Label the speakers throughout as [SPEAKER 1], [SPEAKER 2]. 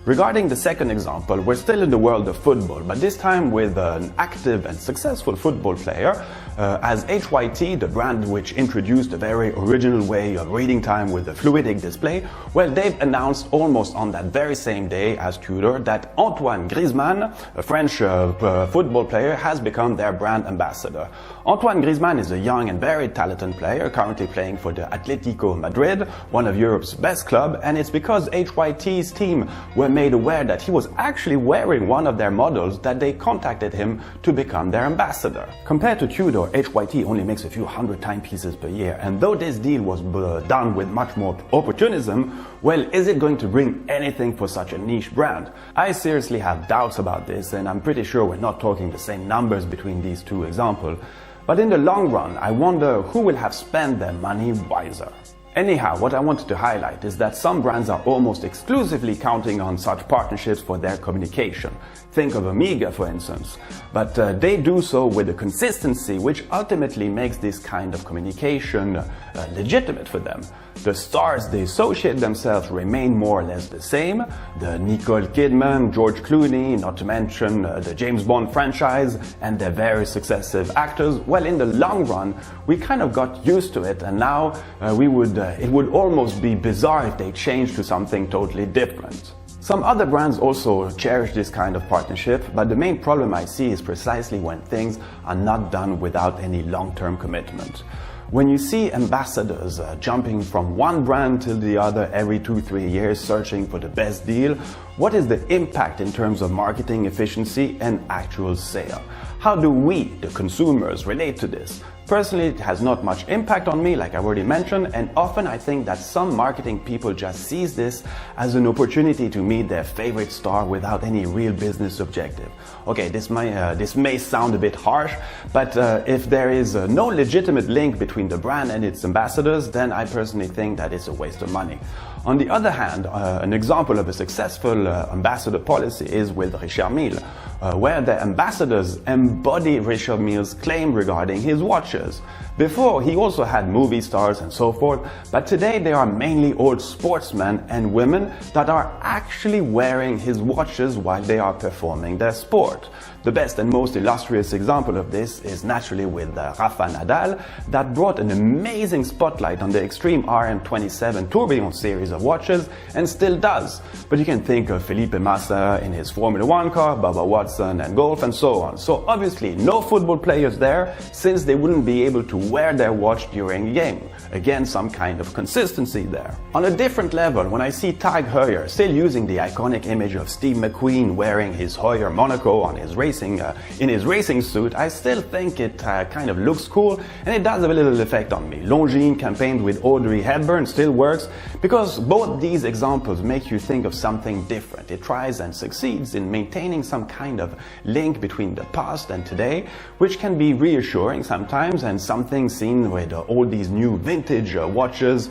[SPEAKER 1] Regarding the second example, we're still in the world of football, but this time with an active and successful football player, as HYT, the brand which introduced a very original way of reading time with a fluidic display, well, they've announced almost on that very same day as Tudor that Antoine Griezmann, a French football player, has become their brand ambassador. Antoine Griezmann is a young and very talented player, currently playing for the Atletico Madrid, one of Europe's best clubs, and it's because HYT's team were made aware that he was actually wearing one of their models that they contacted him to become their ambassador. Compared to Tudor, HYT only makes a few hundred timepieces per year, and though this deal was done with much more opportunism, well, is it going to bring anything for such a niche brand? I seriously have doubts about this, and I'm pretty sure we're not talking the same numbers between these two examples. But in the long run, I wonder who will have spent their money wiser. Anyhow, what I wanted to highlight is that some brands are almost exclusively counting on such partnerships for their communication. Think of Amiga, for instance. But they do so with a consistency which ultimately makes this kind of communication legitimate for them. The stars they associate themselves remain more or less the same. The Nicole Kidman, George Clooney, not to mention the James Bond franchise and their very successive actors. Well, in the long run, we kind of got used to it, and now it would almost be bizarre if they changed to something totally different. Some other brands also cherish this kind of partnership, but the main problem I see is precisely when things are not done without any long-term commitment. When you see ambassadors jumping from one brand to the other every 2-3 years searching for the best deal, what is the impact in terms of marketing efficiency and actual sale? How do we, the consumers, relate to this? Personally, it has not much impact on me, like I already mentioned, and often I think that some marketing people just seize this as an opportunity to meet their favorite star without any real business objective. Okay, this may sound a bit harsh, but if there is no legitimate link between the brand and its ambassadors, then I personally think that it's a waste of money. On the other hand, an example of a successful ambassador policy is with Richard Mille, where the ambassadors embody Richard Mille's claim regarding his watches. Before, he also had movie stars and so forth, but today they are mainly old sportsmen and women that are actually wearing his watches while they are performing their sport. The best and most illustrious example of this is naturally with Rafa Nadal, that brought an amazing spotlight on the Extreme RM27 Tourbillon series of watches, and still does. But you can think of Felipe Massa in his Formula 1 car, Bubba Watson and golf, and so on. So obviously no football players there, since they wouldn't be able to wear their watch during a game. Again, some kind of consistency there. On a different level, when I see Tag Heuer still using the iconic image of Steve McQueen wearing his Heuer Monaco on his in his racing suit, I still think it kind of looks cool, and it does have a little effect on me. Longines campaigned with Audrey Hepburn still works, because both these examples make you think of something different. It tries and succeeds in maintaining some kind of link between the past and today, which can be reassuring sometimes, and something seen with all these new vintage watches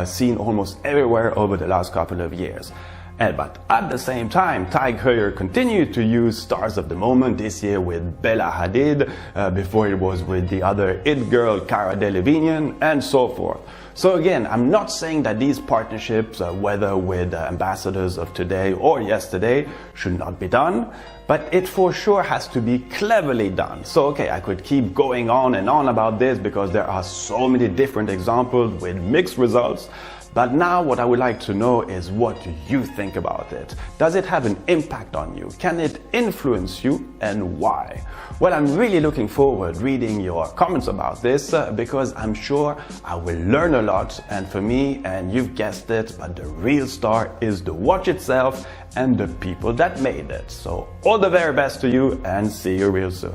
[SPEAKER 1] seen almost everywhere over the last couple of years. But at the same time, Tag Heuer continued to use stars of the moment, this year with Bella Hadid, before it was with the other it girl Cara Delevingne, and so forth. So again, I'm not saying that these partnerships, whether with ambassadors of today or yesterday, should not be done, but it for sure has to be cleverly done. So okay, I could keep going on and on about this because there are so many different examples with mixed results. But now what I would like to know is, what do you think about it? Does it have an impact on you? Can it influence you, and why? Well, I'm really looking forward reading your comments about this because I'm sure I will learn a lot, and for me, and you've guessed it, but the real star is the watch itself and the people that made it. So all the very best to you, and see you real soon.